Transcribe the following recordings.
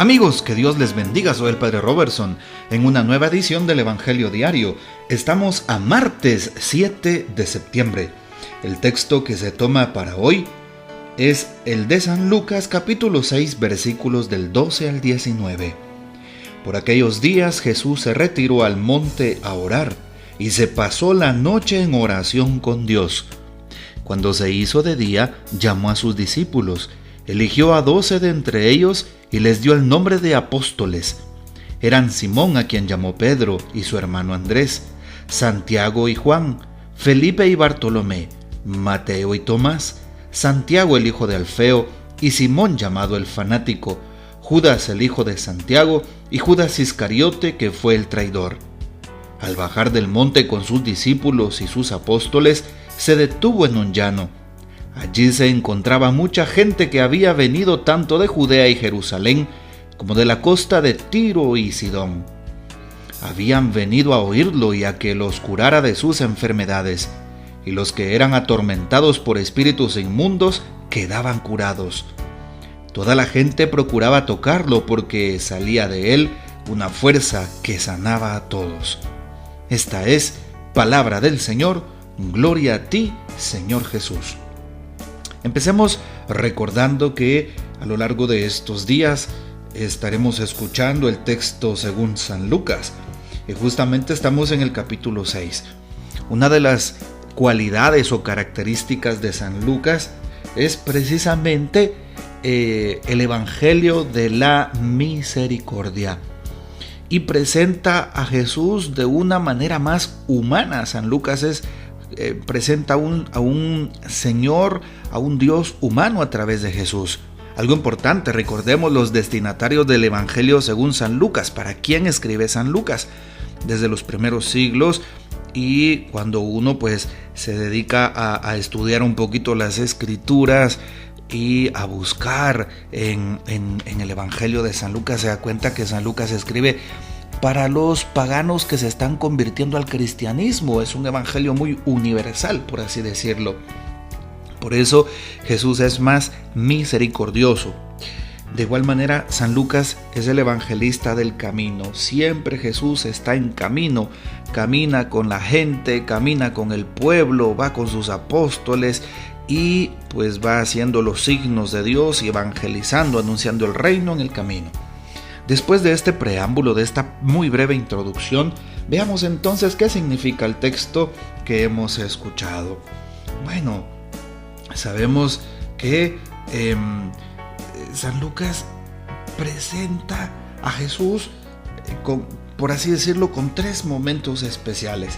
Amigos, que Dios les bendiga, soy el Padre Robertson, en una nueva edición del Evangelio Diario. Estamos a martes 7 de septiembre. El texto que se toma para hoy es el de San Lucas, capítulo 6, versículos del 12 al 19. Por aquellos días Jesús se retiró al monte a orar y se pasó la noche en oración con Dios. Cuando se hizo de día, llamó a sus discípulos, eligió a 12 de entre ellos y les dio el nombre de apóstoles. Eran Simón, a quien llamó Pedro, y su hermano Andrés, Santiago y Juan, Felipe y Bartolomé, Mateo y Tomás, Santiago el hijo de Alfeo y Simón llamado el fanático, Judas el hijo de Santiago y Judas Iscariote, que fue el traidor. Al bajar del monte con sus discípulos y sus apóstoles, se detuvo en un llano. Allí se encontraba mucha gente que había venido tanto de Judea y Jerusalén como de la costa de Tiro y Sidón. Habían venido a oírlo y a que los curara de sus enfermedades, y los que eran atormentados por espíritus inmundos quedaban curados. Toda la gente procuraba tocarlo porque salía de él una fuerza que sanaba a todos. Esta es palabra del Señor. Gloria a ti, Señor Jesús. Empecemos recordando que a lo largo de estos días estaremos escuchando el texto según San Lucas, y justamente estamos en el capítulo 6. Una de las cualidades o características de San Lucas es precisamente el Evangelio de la misericordia, y presenta a Jesús de una manera más humana. San Lucas presenta a un Señor, a un Dios humano a través de Jesús. Algo importante, recordemos los destinatarios del Evangelio según San Lucas. ¿Para quién escribe San Lucas? Desde los primeros siglos, y cuando uno se dedica a estudiar un poquito las Escrituras y a buscar en el Evangelio de San Lucas, se da cuenta que San Lucas escribe para los paganos que se están convirtiendo al cristianismo. Es un evangelio muy universal, por así decirlo. Por eso Jesús es más misericordioso. De igual manera, San Lucas es el evangelista del camino. Siempre Jesús está en camino, camina con la gente, camina con el pueblo, va con sus apóstoles y va haciendo los signos de Dios y evangelizando, anunciando el reino en el camino. Después de este preámbulo, de esta muy breve introducción, veamos entonces qué significa el texto que hemos escuchado. Bueno, sabemos que San Lucas presenta a Jesús, por así decirlo, con tres momentos especiales.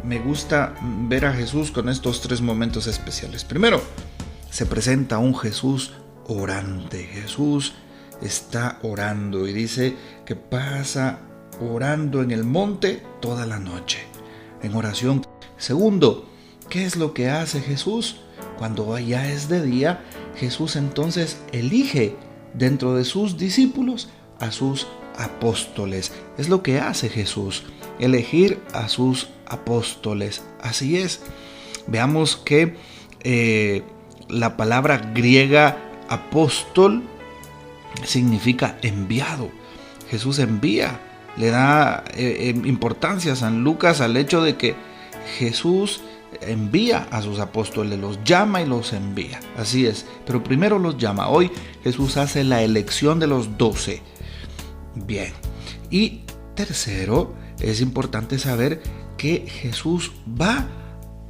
Me gusta ver a Jesús con estos tres momentos especiales. Primero, se presenta un Jesús orante. Jesús está orando y dice que pasa orando en el monte toda la noche, en oración. Segundo, ¿qué es lo que hace Jesús? Cuando ya es de día, Jesús entonces elige dentro de sus discípulos a sus apóstoles. Es lo que hace Jesús, elegir a sus apóstoles. Así es. Veamos que la palabra griega apóstol significa enviado. Jesús envía, le da importancia a San Lucas al hecho de que Jesús envía a sus apóstoles, los llama y los envía. Así es, pero primero los llama. Hoy Jesús hace la elección de los 12. Bien, y tercero, es importante saber que Jesús va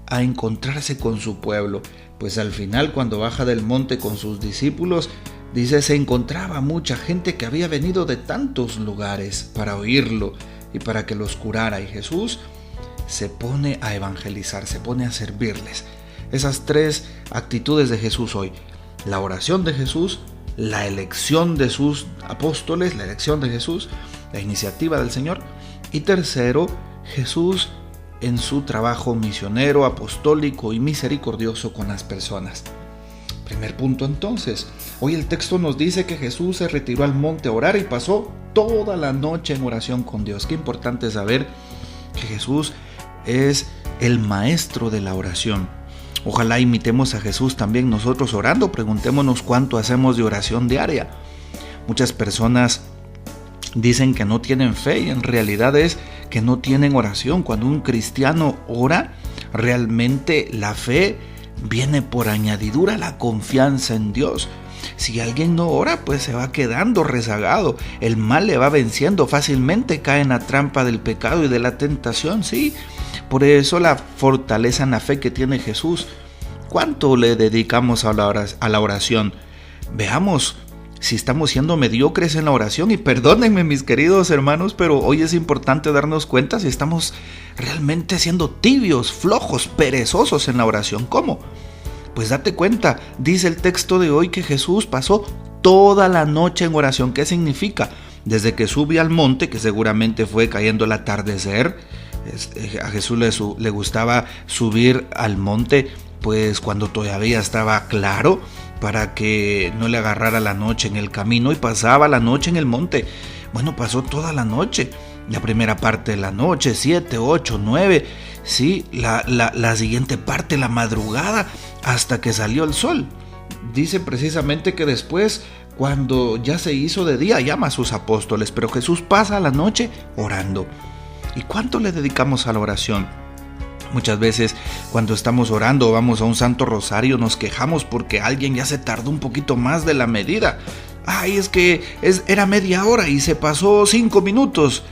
a encontrarse con su pueblo, pues al final, cuando baja del monte con sus discípulos, dice, se encontraba mucha gente que había venido de tantos lugares para oírlo y para que los curara, y Jesús se pone a evangelizar, se pone a servirles. Esas tres actitudes de Jesús hoy: la oración de Jesús, la elección de sus apóstoles, la elección de Jesús, la iniciativa del Señor, y tercero, Jesús en su trabajo misionero, apostólico y misericordioso con las personas. Primer punto entonces, hoy el texto nos dice que Jesús se retiró al monte a orar y pasó toda la noche en oración con Dios. Qué importante saber que Jesús es el maestro de la oración. Ojalá imitemos a Jesús también nosotros orando. Preguntémonos cuánto hacemos de oración diaria. Muchas personas dicen que no tienen fe y en realidad es que no tienen oración. Cuando un cristiano ora, realmente la fe viene por añadidura, la confianza en Dios. Si alguien no ora, pues se va quedando rezagado, el mal le va venciendo, fácilmente cae en la trampa del pecado y de la tentación, sí. Por eso la fortaleza en la fe que tiene Jesús. ¿Cuánto le dedicamos a la oración? Veamos si estamos siendo mediocres en la oración, y perdónenme mis queridos hermanos, pero hoy es importante darnos cuenta si estamos realmente siendo tibios, flojos, perezosos en la oración. ¿Cómo? Pues date cuenta, dice el texto de hoy que Jesús pasó toda la noche en oración. ¿Qué significa? Desde que sube al monte, que seguramente fue cayendo el atardecer, a Jesús le gustaba subir al monte pues cuando todavía estaba claro, para que no le agarrara la noche en el camino, y pasaba la noche en el monte. Bueno, pasó toda la noche, la primera parte de la noche, 7, 8, 9, sí, la siguiente parte, la madrugada, hasta que salió el sol. Dice precisamente que después, cuando ya se hizo de día, llama a sus apóstoles, pero Jesús pasa la noche orando. ¿Y cuánto le dedicamos a la oración? Muchas veces cuando estamos orando o vamos a un santo rosario nos quejamos porque alguien ya se tardó un poquito más de la medida. Ay, es que era media hora y se pasó 5 minutos.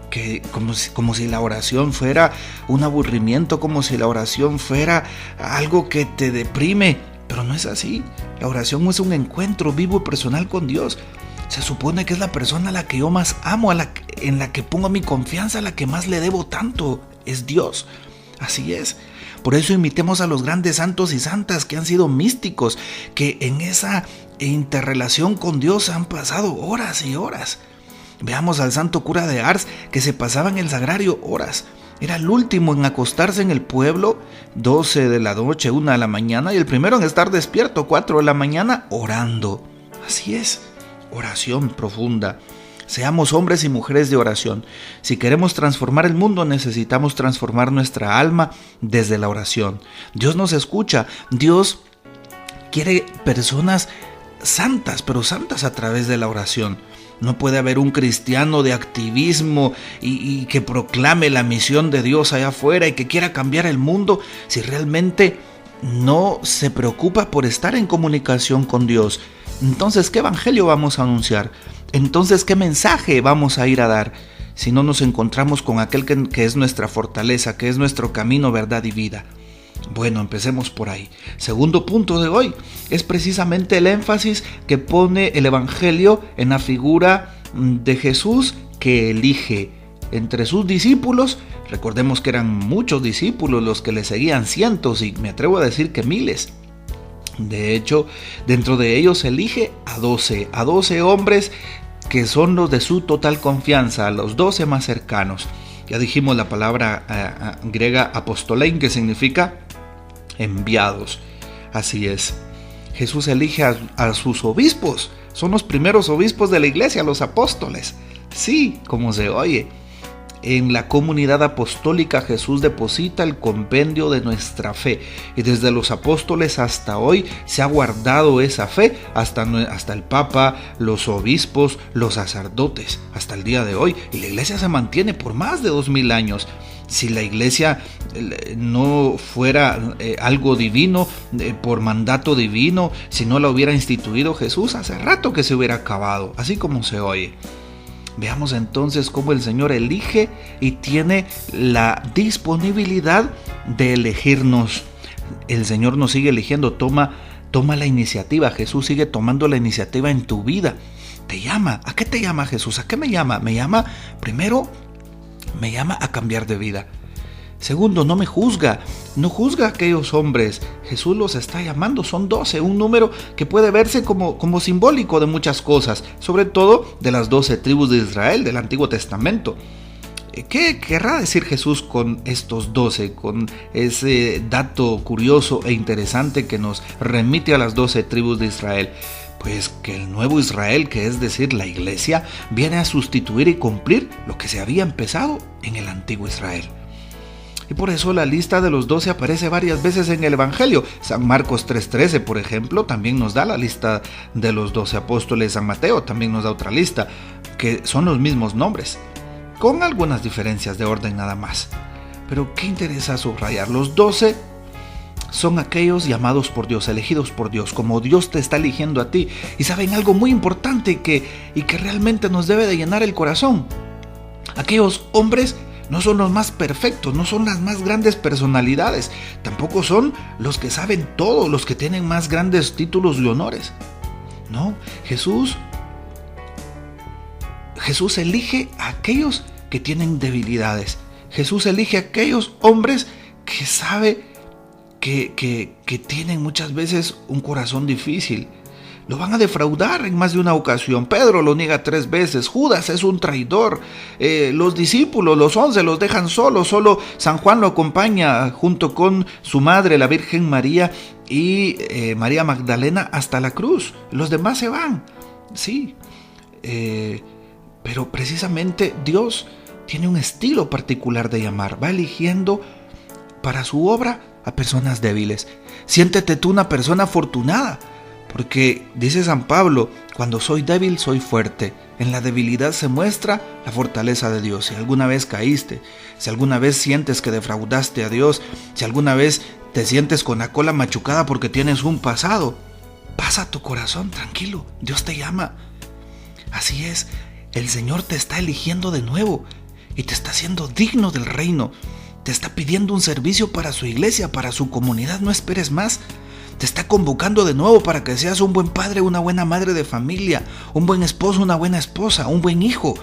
Que como si la oración fuera un aburrimiento, como si la oración fuera algo que te deprime. Pero no es así. La oración es un encuentro vivo y personal con Dios. Se supone que es la persona a la que yo más amo, en la que pongo mi confianza, a la que más le debo tanto. Es Dios. Así es. Por eso imitemos a los grandes santos y santas que han sido místicos, que en esa interrelación con Dios han pasado horas y horas. Veamos al santo cura de Ars, que se pasaba en el sagrario horas. Era el último en acostarse en el pueblo, 12 de la noche, 1 de la mañana, y el primero en estar despierto, 4 de la mañana, orando. Así es, oración profunda. Seamos hombres y mujeres de oración. Si queremos transformar el mundo, necesitamos transformar nuestra alma desde la oración. Dios nos escucha. Dios quiere personas santas, pero santas a través de la oración. No puede haber un cristiano de activismo y que proclame la misión de Dios allá afuera y que quiera cambiar el mundo si realmente no se preocupa por estar en comunicación con Dios. Entonces, ¿qué evangelio vamos a anunciar? Entonces, ¿qué mensaje vamos a ir a dar si no nos encontramos con aquel que es nuestra fortaleza, que es nuestro camino, verdad y vida? Bueno, empecemos por ahí. Segundo punto de hoy es precisamente el énfasis que pone el evangelio en la figura de Jesús que elige entre sus discípulos. Recordemos que eran muchos discípulos los que le seguían, cientos y me atrevo a decir que miles. De hecho, dentro de ellos elige a 12 hombres que son los de su total confianza, a los 12 más cercanos. Ya dijimos la palabra griega apostolein, que significa enviados. Así es. Jesús elige a sus obispos. Son los primeros obispos de la iglesia, los apóstoles. Sí, como se oye. En la comunidad apostólica Jesús deposita el compendio de nuestra fe, y desde los apóstoles hasta hoy se ha guardado esa fe hasta el Papa, los obispos, los sacerdotes, hasta el día de hoy, y la iglesia se mantiene por más de 2000 años. Si la iglesia no fuera algo divino, por mandato divino, si no la hubiera instituido Jesús, hace rato que se hubiera acabado, así como se oye. Veamos entonces cómo el Señor elige y tiene la disponibilidad de elegirnos. El Señor nos sigue eligiendo, toma la iniciativa. Jesús sigue tomando la iniciativa en tu vida. Te llama. ¿A qué te llama Jesús? ¿A qué me llama? Primero, me llama a cambiar de vida. Segundo, no me juzga, no juzga a aquellos hombres. Jesús los está llamando, son 12, un número que puede verse como simbólico de muchas cosas, sobre todo de las 12 tribus de Israel del Antiguo Testamento. ¿Qué querrá decir Jesús con estos 12, con ese dato curioso e interesante que nos remite a las 12 tribus de Israel? Pues que el nuevo Israel, que es decir, la iglesia, viene a sustituir y cumplir lo que se había empezado en el antiguo Israel. Y por eso la lista de los 12 aparece varias veces en el Evangelio. San Marcos 3:13, por ejemplo, también nos da la lista de los 12 apóstoles. San Mateo también nos da otra lista, que son los mismos nombres, con algunas diferencias de orden nada más. Pero qué interesa subrayar, los 12 son aquellos llamados por Dios, elegidos por Dios, como Dios te está eligiendo a ti. Y saben algo muy importante y que realmente nos debe de llenar el corazón. Aquellos hombres no son los más perfectos, no son las más grandes personalidades, tampoco son los que saben todo, los que tienen más grandes títulos y honores. No, Jesús elige a aquellos que tienen debilidades. Jesús elige a aquellos hombres que sabe que tienen muchas veces un corazón difícil. Lo van a defraudar en más de una ocasión. Pedro lo niega 3 veces. Judas es un traidor. Los discípulos, los 11, los dejan solos. Solo San Juan lo acompaña junto con su madre, la Virgen María y María Magdalena hasta la cruz. Los demás se van. Sí. Pero precisamente Dios tiene un estilo particular de llamar. Va eligiendo para su obra a personas débiles. Siéntete tú una persona afortunada. Porque dice San Pablo, cuando soy débil soy fuerte. En la debilidad se muestra la fortaleza de Dios. Si alguna vez caíste, si alguna vez sientes que defraudaste a Dios, si alguna vez te sientes con la cola machucada porque tienes un pasado, pasa tu corazón tranquilo, Dios te llama. Así es, el Señor te está eligiendo de nuevo y te está haciendo digno del reino. Te está pidiendo un servicio para su iglesia, para su comunidad, no esperes más. Te está convocando de nuevo para que seas un buen padre, una buena madre de familia, un buen esposo, una buena esposa, un buen hijo,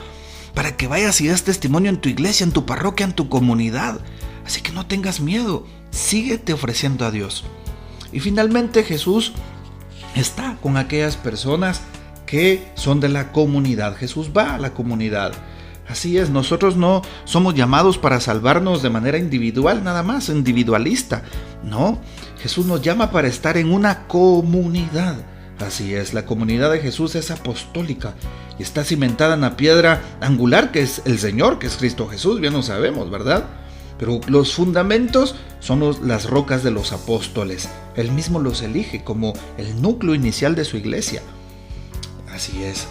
para que vayas y des testimonio en tu iglesia, en tu parroquia, en tu comunidad. Así que no tengas miedo, síguete ofreciendo a Dios. Y finalmente Jesús está con aquellas personas que son de la comunidad. Jesús va a la comunidad. Así es, nosotros no somos llamados para salvarnos de manera individual, nada más, individualista. No, Jesús nos llama para estar en una comunidad. Así es, la comunidad de Jesús es apostólica y está cimentada en la piedra angular que es el Señor, que es Cristo Jesús, bien lo sabemos, ¿verdad? Pero los fundamentos son las rocas de los apóstoles. Él mismo los elige como el núcleo inicial de su iglesia. Así es.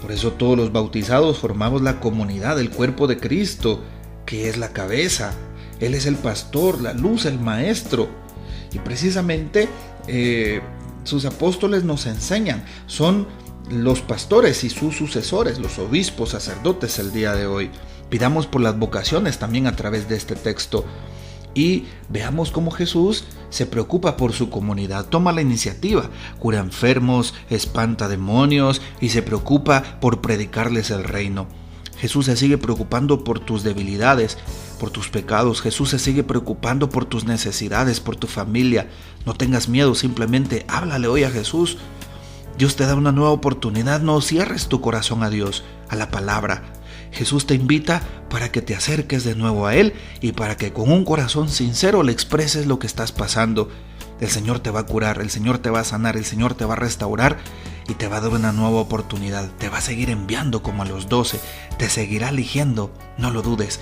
Por eso todos los bautizados formamos la comunidad, el cuerpo de Cristo, que es la cabeza. Él es el pastor, la luz, el maestro. Y precisamente sus apóstoles nos enseñan. Son los pastores y sus sucesores, los obispos, sacerdotes el día de hoy. Pidamos por las vocaciones también a través de este texto. Y veamos cómo Jesús se preocupa por su comunidad, toma la iniciativa, cura enfermos, espanta demonios y se preocupa por predicarles el reino. Jesús se sigue preocupando por tus debilidades, por tus pecados. Jesús se sigue preocupando por tus necesidades, por tu familia. No tengas miedo, simplemente háblale hoy a Jesús. Dios te da una nueva oportunidad, no cierres tu corazón a Dios, a la palabra. Jesús te invita para que te acerques de nuevo a Él y para que con un corazón sincero le expreses lo que estás pasando. El Señor te va a curar, el Señor te va a sanar, el Señor te va a restaurar y te va a dar una nueva oportunidad. Te va a seguir enviando como a los 12, te seguirá eligiendo, no lo dudes,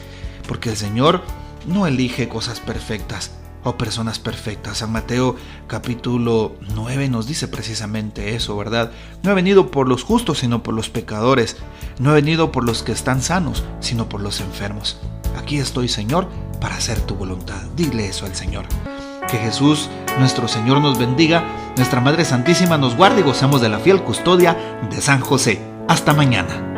porque el Señor no elige cosas perfectas o personas perfectas. San Mateo capítulo 9 nos dice precisamente eso, ¿verdad? No he venido por los justos, sino por los pecadores. No he venido por los que están sanos, sino por los enfermos. Aquí estoy, Señor, para hacer tu voluntad. Dile eso al Señor. Que Jesús, nuestro Señor, nos bendiga, nuestra Madre Santísima nos guarde y gozamos de la fiel custodia de San José. Hasta mañana.